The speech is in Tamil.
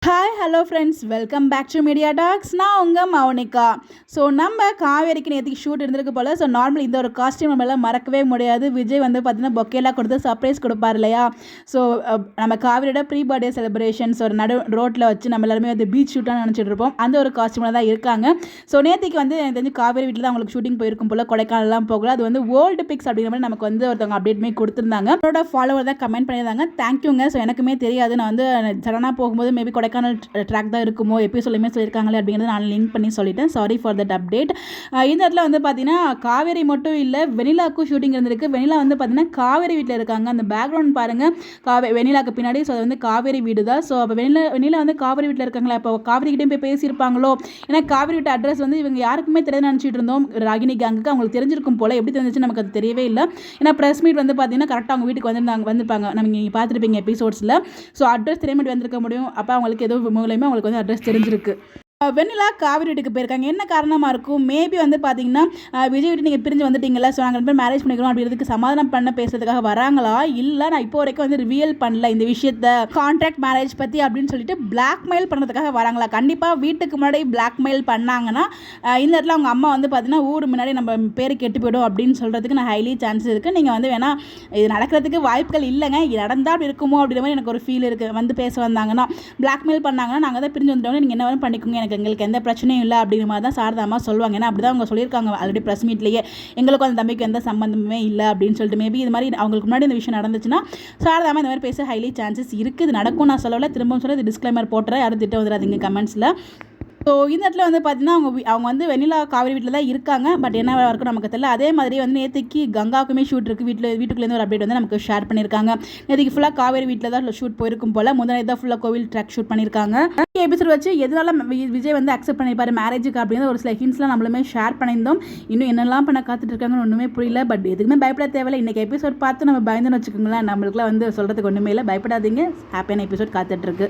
Hi hello friends, welcome back to media talks. நான் உங்கள் மௌனிகா. ஸோ நம்ம காவேரிக்கு நேற்றுக்கு ஷூட் இருந்திருக்கு போல். ஸோ நார்மல் இந்த ஒரு காஸ்டியூம் நம்மளால் மறக்கவே முடியாது. விஜய் வந்து பார்த்திங்கன்னா பொக்கேலாம் கொடுத்து சர்ப்ரைஸ் கொடுப்பார் இல்லையா. ஸோ நம்ம காவேரியோட ப்ரீ பர்த்டே செலிப்ரேஷன்ஸ் ஒரு ரோட்டில் வச்சு நம்ம எல்லாருமே வந்து பீச் ஷூட்டாக நினச்சிட்டு இருப்போம். அந்த ஒரு காஸ்டியூமில் தான் இருக்காங்க. ஸோ நேற்றுக்கு வந்து எனக்கு தெரிஞ்சு காவேரி வீட்டில் தான் அவங்களுக்கு ஷூட்டிங் போயிருக்கும் போல். கொடைக்கானல்லாம் போகல, அது வந்து ஓல்டு பிக்ஸ் அப்படிங்கிற மாதிரி நமக்கு வந்து ஒருத்தவங்க அப்டேட்மே கொடுத்துருந்தாங்க. அவரோட ஃபாலோவர் தான் கமெண்ட் பண்ணியிருந்தாங்க, தேங்க்யூங்க. ஸோ எனக்குமே தெரியாது, நான் வந்து சடனாக போகும்போது மேபி கொடைக்கானல் ட்ராக் தான் இருக்குமோ எபிசோட்லையுமே சொல்லியிருக்காங்களே அப்படிங்கிறது நான் லிங்க் பண்ணி சொல்லிட்டேன். Sorry for that update. இந்த இடத்துல வந்து பார்த்தீங்கன்னா காவேரி மட்டும் இல்லை, வெனிலாவுக்கும் ஷூட்டிங் இருந்திருக்கு. வெனிலா வந்து பார்த்தீங்கன்னா காவேரி வீட்டில் இருக்காங்க. அந்த பேக்ரவுண்ட் பாருங்கள், வெனிலாக்கு பின்னாடி. ஸோ அது வந்து காவேரி வீடு தான். ஸோ அப்போ வெனிலா வந்து காவேரி வீட்டில் இருக்காங்களா, இப்போ காவேரிக்கிட்டையும் போய் பேசியிருப்பாங்களோ. ஏன்னா காவேரி வீட்டு அட்ரஸ் வந்து இவங்க யாருக்குமே தெரியாது நினச்சிட்டு இருந்தோம். ராகினி கேங்குக்கு அவங்களுக்கு தெரிஞ்சிருக்கும் போல். எப்படி தெரிஞ்சிச்சு நமக்கு அது தெரியவே இல்லை. ஏன்னா ப்ரெஸ் மீட் வந்து பார்த்தீங்கன்னா கரெக்டாக அவங்க வீட்டுக்கு வந்திருப்பாங்க. நம்ம நீங்கள் பார்த்துருப்பீங்க எபிசோட்ஸில். ஸோ அட்ரஸ் தெரியாமல் வந்திருக்க முடியும். அப்போ அவங்களுக்கு ஏதோ மூலமே அவங்களுக்கு வந்து அட்ரஸ் தெரிஞ்சிருக்கு. வெண்ணிலா காவிரி வீட்டுக்கு போயிருக்காங்க. என்ன காரணமாக இருக்கும்? மேபி வந்து பார்த்தீங்கன்னா விஜய் வீட்டு நீங்கள் பிரிஞ்சு வந்துட்டீங்களா, ஸோ நாங்கள் ரெண்டு பேர் மேரேஜ் பண்ணிக்கிறோம் அப்படின்றதுக்கு சமாதானம் பண்ண பேசுறதுக்காக வராங்களா, இல்லை நான் இப்போ வரைக்கும் வந்து ரிவியல் பண்ணல இந்த விஷயத்த, கான்ட்ராக்ட் மேரேஜ் பற்றி அப்படின்னு சொல்லிட்டு பிளாக்மெயில் பண்ணுறதுக்காக வராங்களா? கண்டிப்பாக வீட்டுக்கு முன்னாடி பிளாக்மெயில் பண்ணாங்கன்னா இந்த இடத்துல அவங்க அம்மா வந்து பார்த்தீங்கன்னா ஊர் முன்னாடி நம்ம பேர் கெட்டு போய்டும் அப்படின்னு சொல்கிறதுக்கு நான் ஹைலி சான்ஸ் இருக்குது. நீங்கள் வந்து வேணால் இது நடக்கிறதுக்கு வாய்ப்புகள் இல்லைங்க, இது நடந்தால் அப்படி இருக்குமோ அப்படின்ற மாதிரி எனக்கு ஒரு ஃபீல் இருக்குது. வந்து பேச வந்தாங்கன்னா பிளாக்மெயில் பண்ணாங்கன்னா நாங்கள் தான் பிரிஞ்சு வந்துட்டோம், நீங்கள் என்ன வேணும் பண்ணிக்கோங்க, எங்களுக்கு எந்த பிரச்சனையும் இல்லை அப்படிங்கிற மாதிரி தான் சாரதாமா சொல்லுவாங்க. ஏன்னா அப்படி தான் அவங்க சொல்லியிருக்காங்க ஆல்ரெடி ப்ரெஸ் மீட்லேயே, எங்களுக்கும் அந்த தம்பிக்கு எந்த சம்பந்தமே இல்லை அப்படின்னு சொல்லிட்டு. மேபி இது மாதிரி அவங்களுக்கு முன்னாடி இந்த விஷயம் நடந்துச்சுன்னா சாரதாமா இந்த மாதிரி பேச ஹைலி சான்சஸ் இருக்குது. இது நடக்கும் நான் சொல்லலை, திரும்பவும் சொல்ல, இது டிஸ்க்ளைமர் போட்டுறேன், யாரும் திட்டம் வந்துடாதீங்க கமெண்ட்ஸில். ஸோ இந்த இடத்துல வந்து பார்த்தீங்கன்னா அவங்க வந்து வெண்ணிலா காவேரி வீட்டில் தான் இருக்காங்க. பட் என்ன இருக்கும் நமக்கு தெரியல. அதே மாதிரி வந்து நேற்றுக்கு கங்காவுக்குமே ஷூட் இருக்குது. வீட்டுக்குள்ளேருந்து ஒரு அப்டேட் வந்து நமக்கு ஷேர் பண்ணியிருக்காங்க. நேற்றுக்கு ஃபுல்லாக காவேரி வீட்டில் தான் ஷூட் போயிருக்கும் போல். முதல்ல தான் ஃபுல்லாக கோவில் ட்ராக் ஷூட் பண்ணியிருக்காங்க. எபிசோட் வச்சு எதனால விஜய் வந்து அக்செப்ட் பண்ணியிருப்பாரு மேரேஜுக்கு அப்படிங்கிற ஒரு சில ஹிண்ட்ஸ்லாம் நம்மளுமே ஷேர் பண்ணியிருந்தோம். இன்னும் என்னெல்லாம் பண்ண காத்துட்டு இருக்காங்கன்னு ஒன்றுமே புரியல. பட் எதுக்குமே பயப்பட தேவையில்லை. இன்றைக்கி எபிசோட் பார்த்து நம்ம பயந்துன்னு வச்சுக்கோங்களேன். நம்மளுக்குலாம் வந்து சொல்கிறதுக்கு ஒன்றுமே இல்லை. பயப்படாதீங்க, ஹாப்பியான எபிசோட் காத்துட்ருக்கு.